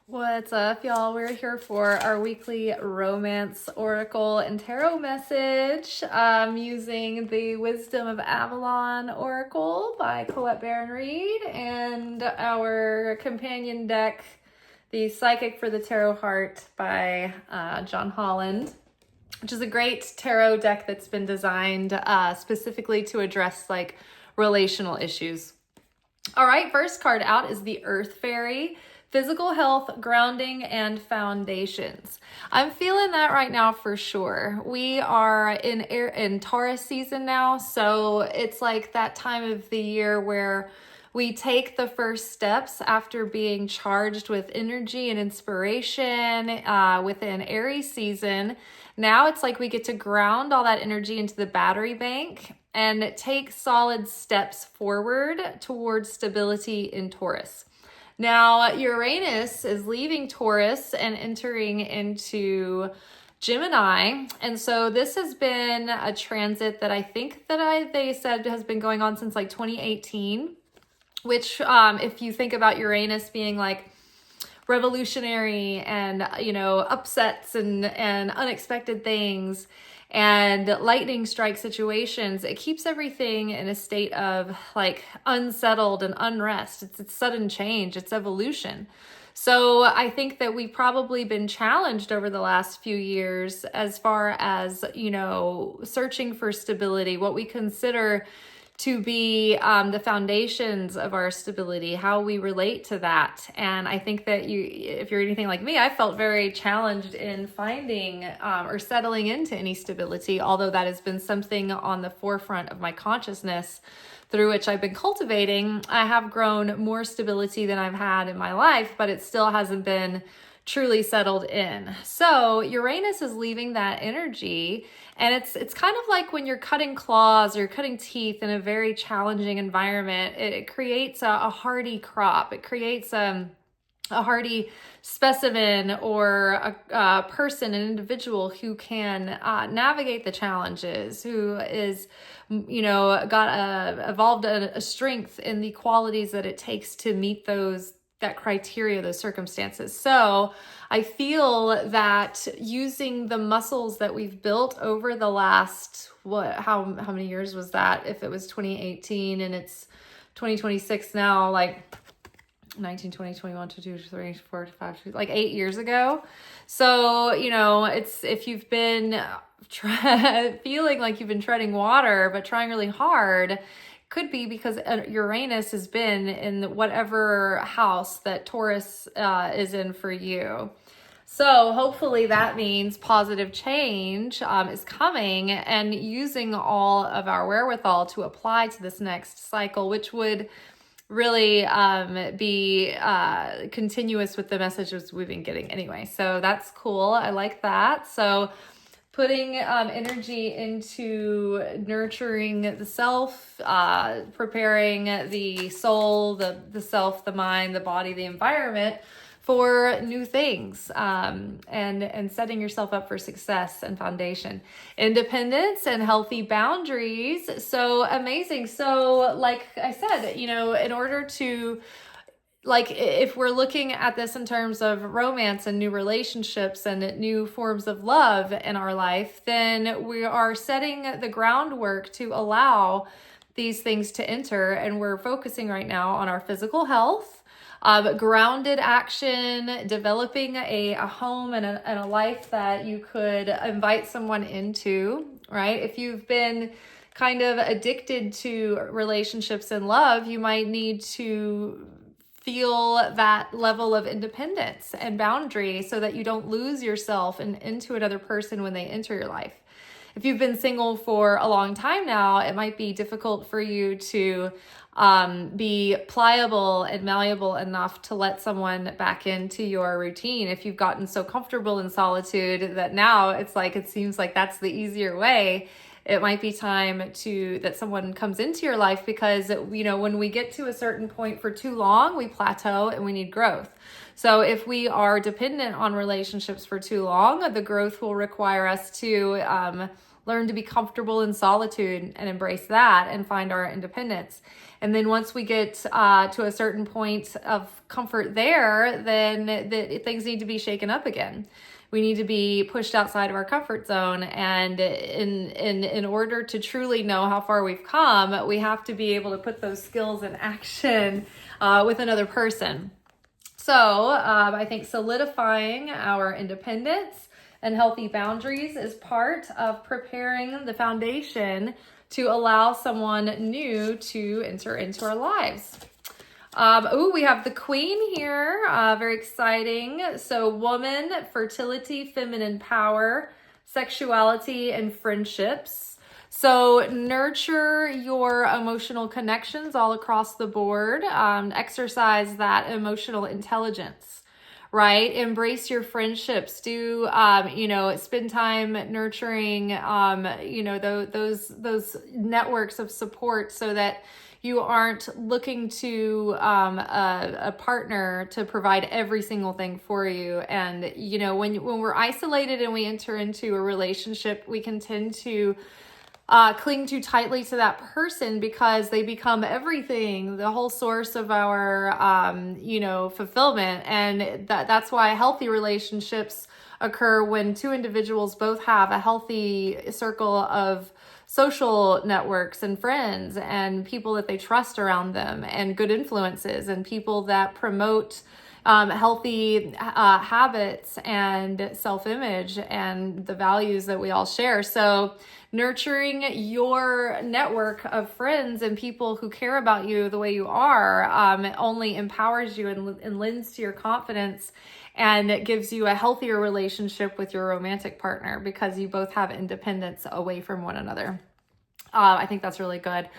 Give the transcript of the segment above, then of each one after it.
What's up, y'all? We're here for our weekly romance oracle and tarot message using the Wisdom of Avalon Oracle by Colette Baron Reed and our companion deck, the Psychic for the Tarot Heart by John Holland, which is a great tarot deck that's been designed specifically to address like relational issues. All right, first card out is the Earth Fairy. Physical health, grounding, and foundations. I'm feeling that right now for sure. We are in Taurus season now, so it's like that time of the year where we take the first steps after being charged with energy and inspiration within Aries season. Now it's like we get to ground all that energy into the battery bank and take solid steps forward towards stability in Taurus. Now, Uranus is leaving Taurus and entering into Gemini. And so this has been a transit that I think that they said has been going on since like 2018, which if you think about Uranus being like revolutionary and, you know, upsets and unexpected things and lightning strike situations, it keeps everything in a state of like unsettled and unrest. It's sudden change, it's evolution. So I think that we've probably been challenged over the last few years as far as, you know, searching for stability, what we consider to be the foundations of our stability, how we relate to that. And I think that if you're anything like me, I felt very challenged in finding or settling into any stability, although that has been something on the forefront of my consciousness through which I've been cultivating. I have grown more stability than I've had in my life, but it still hasn't been truly settled in. So Uranus is leaving that energy, and it's kind of like when you're cutting claws or cutting teeth in a very challenging environment. It creates a hardy crop. It creates a hardy specimen or a person, an individual who can navigate the challenges, who is, you know, evolved a strength in the qualities that it takes to meet that criteria, those circumstances. So I feel that using the muscles that we've built over the last, how many years was that? If it was 2018 and it's 2026 now, like 19, 20, 21, 22, 23, 24, 25, like 8 years ago. So, you know, it's, if you've been feeling like you've been treading water, but trying really hard, could be because Uranus has been in whatever house that Taurus is in for you. So hopefully that means positive change is coming, and using all of our wherewithal to apply to this next cycle, which would really be continuous with the messages we've been getting anyway. So that's cool. I like that. So putting energy into nurturing the self, preparing the soul, the self, the mind, the body, the environment for new things, and setting yourself up for success and foundation. Independence and healthy boundaries. So amazing. So like I said, you know, in order to, like, if we're looking at this in terms of romance and new relationships and new forms of love in our life, then we are setting the groundwork to allow these things to enter. And we're focusing right now on our physical health, grounded action, developing a home and a life that you could invite someone into, right? If you've been kind of addicted to relationships and love, you might need to feel that level of independence and boundary so that you don't lose yourself into another person when they enter your life. If you've been single for a long time now, it might be difficult for you to be pliable and malleable enough to let someone back into your routine. If you've gotten so comfortable in solitude that now it's like, it seems like that's the easier way, it might be time that someone comes into your life, because, you know, when we get to a certain point for too long, we plateau and we need growth. So if we are dependent on relationships for too long, the growth will require us to learn to be comfortable in solitude and embrace that and find our independence. And then once we get to a certain point of comfort there, then things need to be shaken up again. We need to be pushed outside of our comfort zone. And in order to truly know how far we've come, we have to be able to put those skills in action with another person. So I think solidifying our independence and healthy boundaries is part of preparing the foundation to allow someone new to enter into our lives. We have the Queen here, very exciting. So woman, fertility, feminine power, sexuality, and friendships. So nurture your emotional connections all across the board. Exercise that emotional intelligence, right? Embrace your friendships. Do, spend time nurturing, those networks of support so that you aren't looking to a partner to provide every single thing for you. And, when we're isolated and we enter into a relationship, we can tend to cling too tightly to that person because they become everything, the whole source of our, fulfillment. And that's why healthy relationships occur when two individuals both have a healthy circle of social networks and friends and people that they trust around them and good influences and people that promote healthy habits and self-image and the values that we all share. So nurturing your network of friends and people who care about you the way you are only empowers you and lends to your confidence, and it gives you a healthier relationship with your romantic partner because you both have independence away from one another. I think that's really good.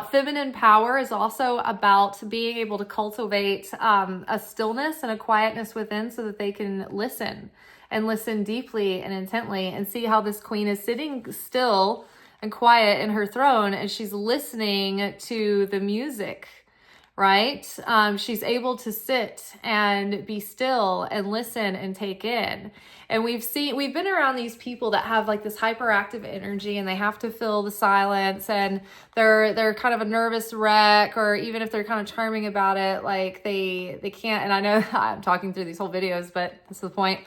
Feminine power is also about being able to cultivate a stillness and a quietness within so that they can listen and listen deeply and intently and see how this queen is sitting still and quiet in her throne and she's listening to the music, right? She's able to sit and be still and listen and take in. And we've been around these people that have like this hyperactive energy and they have to fill the silence and they're kind of a nervous wreck, or even if they're kind of charming about it, like they can't. And I know I'm talking through these whole videos, but that's the point.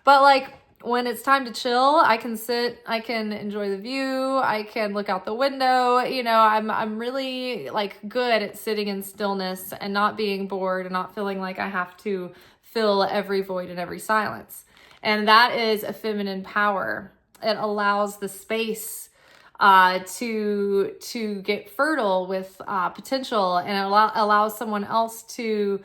But like when it's time to chill, I can sit, I can enjoy the view, I can look out the window. I'm really like good at sitting in stillness and not being bored and not feeling like I have to fill every void and every silence. And that is a feminine power. It allows the space to get fertile with potential, and it allows someone else to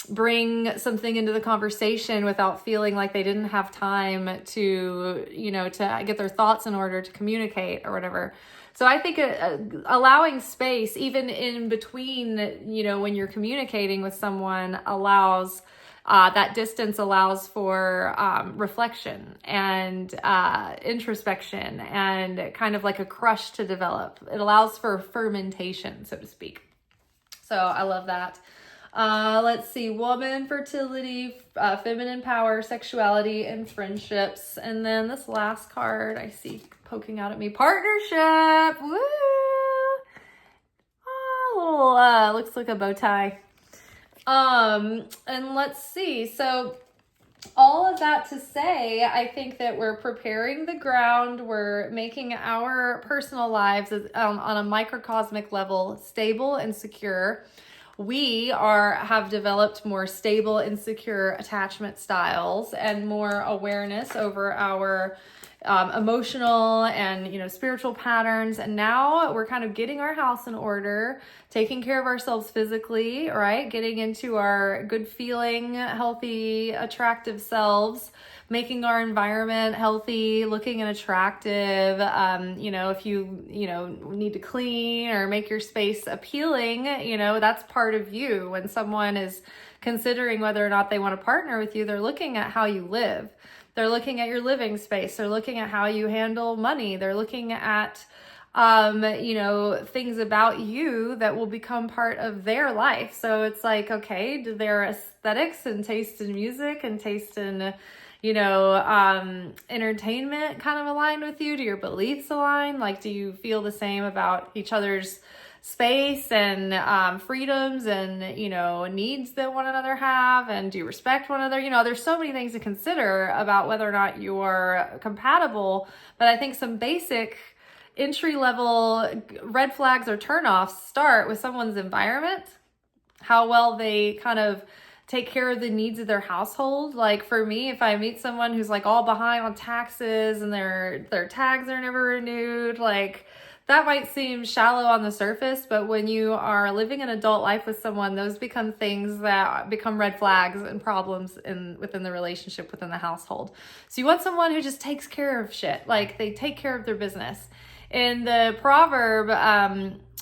bring something into the conversation without feeling like they didn't have time to get their thoughts in order to communicate or whatever. So I think allowing space, even in between, when you're communicating with someone, allows that distance allows for reflection and introspection and kind of like a crush to develop. It allows for fermentation, so to speak. So I love that. Let's see, woman, fertility, feminine power, sexuality, and friendships. And then this last card I see poking out at me, partnership. Woo! Oh, looks like a bow tie. And let's see. So all of that to say, I think that we're preparing the ground. We're making our personal lives on a microcosmic level stable and secure. We have developed more stable and secure attachment styles and more awareness over our emotional and spiritual patterns. And now we're kind of getting our house in order, taking care of ourselves physically, right? Getting into our good feeling, healthy, attractive selves, making our environment healthy, looking and attractive. If you need to clean or make your space appealing, that's part of you. When someone is considering whether or not they want to partner with you, they're looking at how you live. They're looking at your living space. They're looking at how you handle money. They're looking at, things about you that will become part of their life. So it's like, okay, do their aesthetics and taste in music and taste in, entertainment kind of aligned with you? Do your beliefs align? Like, do you feel the same about each other's space and freedoms and, needs that one another have? And do you respect one another? There's so many things to consider about whether or not you're compatible. But I think some basic entry level red flags or turnoffs start with someone's environment, how well they kind of take care of the needs of their household. Like for me, if I meet someone who's like all behind on taxes and their tags are never renewed, like that might seem shallow on the surface, but when you are living an adult life with someone, those become things that become red flags and problems within the relationship, within the household. So you want someone who just takes care of shit, like they take care of their business. In the proverb,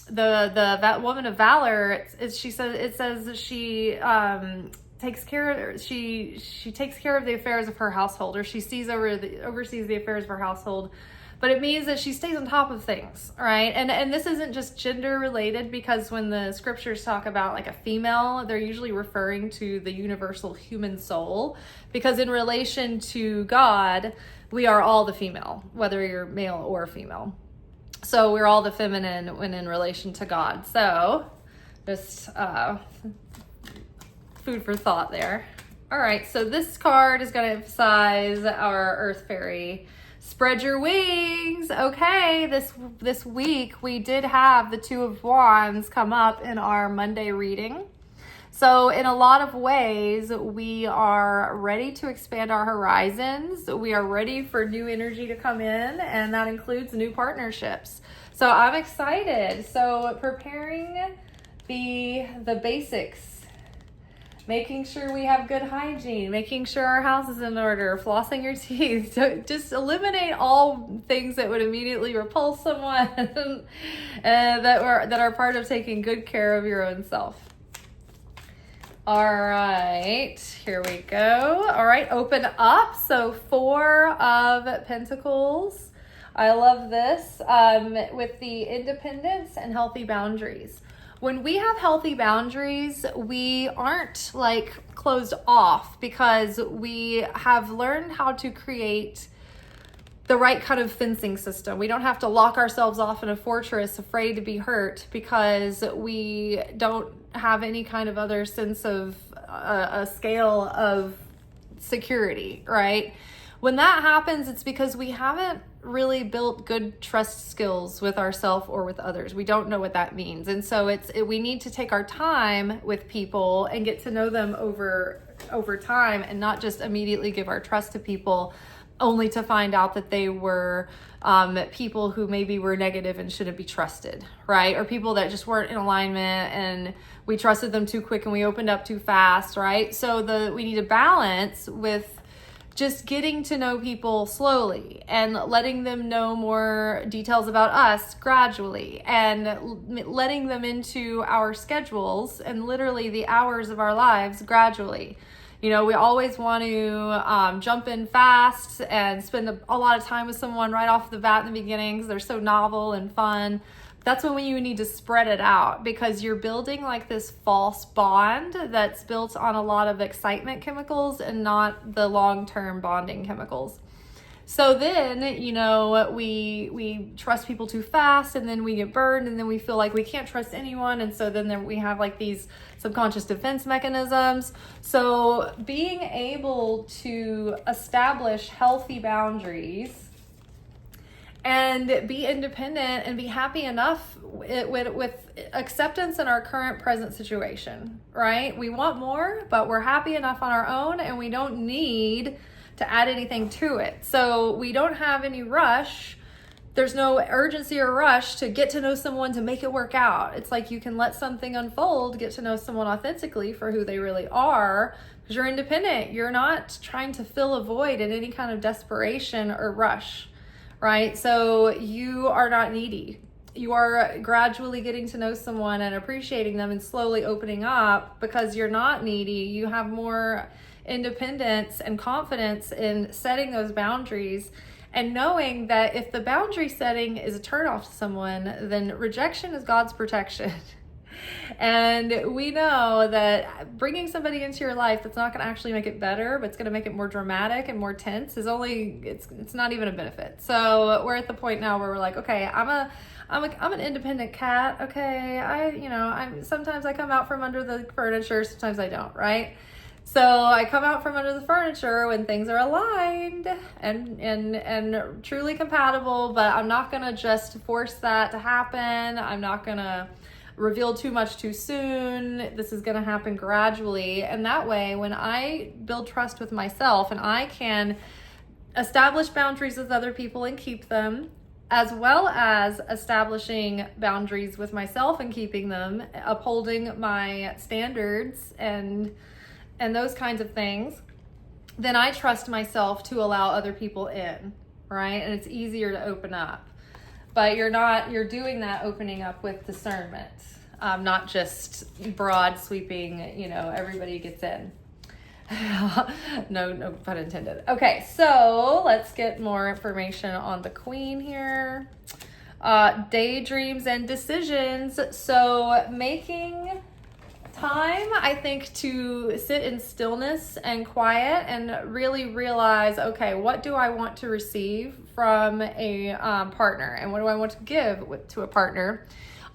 the woman of valor, it says she takes care of the affairs of her household, or she oversees the affairs of her household. But it means that she stays on top of things, right? And this isn't just gender related, because when the scriptures talk about like a female, they're usually referring to the universal human soul, because in relation to God, we are all the female, whether you're male or female. So we're all the feminine when in relation to God. So just food for thought there. All right, so this card is going to emphasize our Earth Fairy. Spread your wings. Okay, this week we did have the Two of Wands come up in our Monday reading. So in a lot of ways, we are ready to expand our horizons. We are ready for new energy to come in, and that includes new partnerships. So I'm excited. So preparing the basics, making sure we have good hygiene, making sure our house is in order, flossing your teeth. So just eliminate all things that would immediately repulse someone that are part of taking good care of your own self. All right, here we go. All right, open up. So 4 of Pentacles. I love this with the independence and healthy boundaries. When we have healthy boundaries, we aren't like closed off, because we have learned how to create the right kind of fencing system. We don't have to lock ourselves off in a fortress afraid to be hurt, because we don't have any kind of other sense of a scale of security, right? When that happens, it's because we haven't really built good trust skills with ourselves or with others. We don't know what that means. And so we need to take our time with people and get to know them over time, and not just immediately give our trust to people only to find out that they were people who maybe were negative and shouldn't be trusted, right? Or people that just weren't in alignment and we trusted them too quick and we opened up too fast, right? So we need a balance with just getting to know people slowly and letting them know more details about us gradually, and letting them into our schedules and literally the hours of our lives gradually. We always want to jump in fast and spend a lot of time with someone right off the bat in the beginning because they're so novel and fun. That's when you need to spread it out, because you're building like this false bond that's built on a lot of excitement chemicals and not the long-term bonding chemicals. So then, we trust people too fast, and then we get burned, and then we feel like we can't trust anyone. And so then we have like these subconscious defense mechanisms. So being able to establish healthy boundaries and be independent and be happy enough with acceptance in our current present situation, right? We want more, but we're happy enough on our own, and we don't need to add anything to it. So we don't have any rush. There's no urgency or rush to get to know someone to make it work out. It's like you can let something unfold, get to know someone authentically for who they really are, because you're independent. You're not trying to fill a void in any kind of desperation or rush, right? So you are not needy. You are gradually getting to know someone and appreciating them and slowly opening up, because you're not needy. You have more independence and confidence in setting those boundaries, and knowing that if the boundary setting is a turnoff to someone, then rejection is God's protection. And we know that bringing somebody into your life that's not going to actually make it better, but it's going to make it more dramatic and more tense is it's not even a benefit. So we're at the point now where we're like, okay, I'm an independent cat. Okay. Sometimes I come out from under the furniture. Sometimes I don't, right? So I come out from under the furniture when things are aligned and truly compatible, but I'm not going to just force that to happen. I'm not going to reveal too much too soon. This is going to happen gradually. And that way, when I build trust with myself and I can establish boundaries with other people and keep them, as well as establishing boundaries with myself and keeping them, upholding my standards and those kinds of things, then I trust myself to allow other people in, right? And it's easier to open up. But you're doing that opening up with discernment, not just broad sweeping, everybody gets in. No pun intended. Okay, so let's get more information on the Queen here. Daydreams and decisions. So making time, I think, to sit in stillness and quiet and really realize, okay, what do I want to receive from a partner, and what do I want to give to a partner?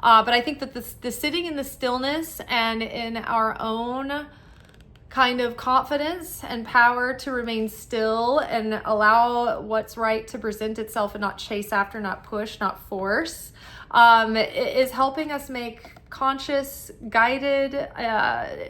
But I think that the sitting in the stillness and in our own kind of confidence and power to remain still and allow what's right to present itself and not chase after, not push, not force, is helping us make conscious, guided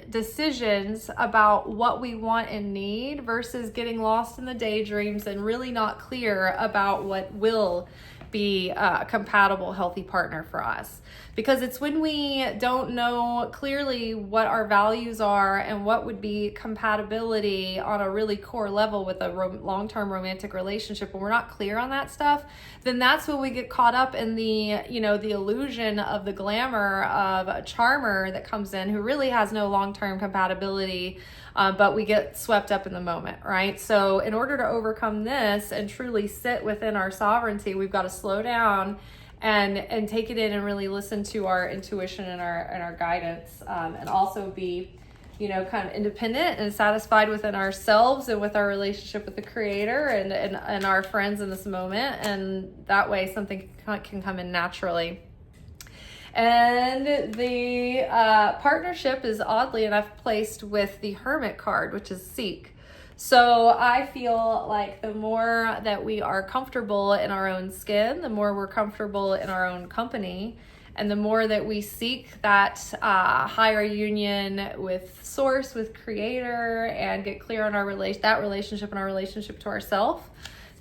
decisions about what we want and need versus getting lost in the daydreams and really not clear about what will be a compatible, healthy partner for us. Because it's when we don't know clearly what our values are and what would be compatibility on a really core level with a long-term romantic relationship, when we're not clear on that stuff, then that's when we get caught up in the illusion of the glamour of a charmer that comes in who really has no long-term compatibility, but we get swept up in the moment, right? So in order to overcome this and truly sit within our sovereignty, we've got to slow down and take it in and really listen to our intuition and our guidance, and also be, kind of independent and satisfied within ourselves and with our relationship with the Creator and our friends in this moment. And that way something can come in naturally. And the partnership is oddly enough placed with the Hermit card, which is seek. So I feel like the more that we are comfortable in our own skin, the more we're comfortable in our own company, and the more that we seek that higher union with Source, with Creator, and get clear on that relationship and our relationship to ourselves,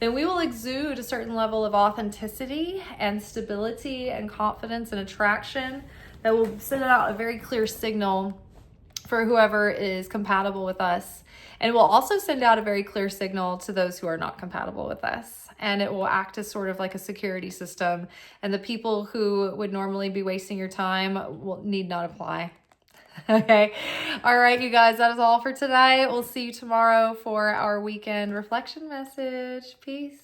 then we will exude a certain level of authenticity and stability and confidence and attraction that will send out a very clear signal for whoever is compatible with us. And it will also send out a very clear signal to those who are not compatible with us. And it will act as sort of like a security system. And the people who would normally be wasting your time need not apply. Okay. All right, you guys, that is all for today. We'll see you tomorrow for our weekend reflection message. Peace.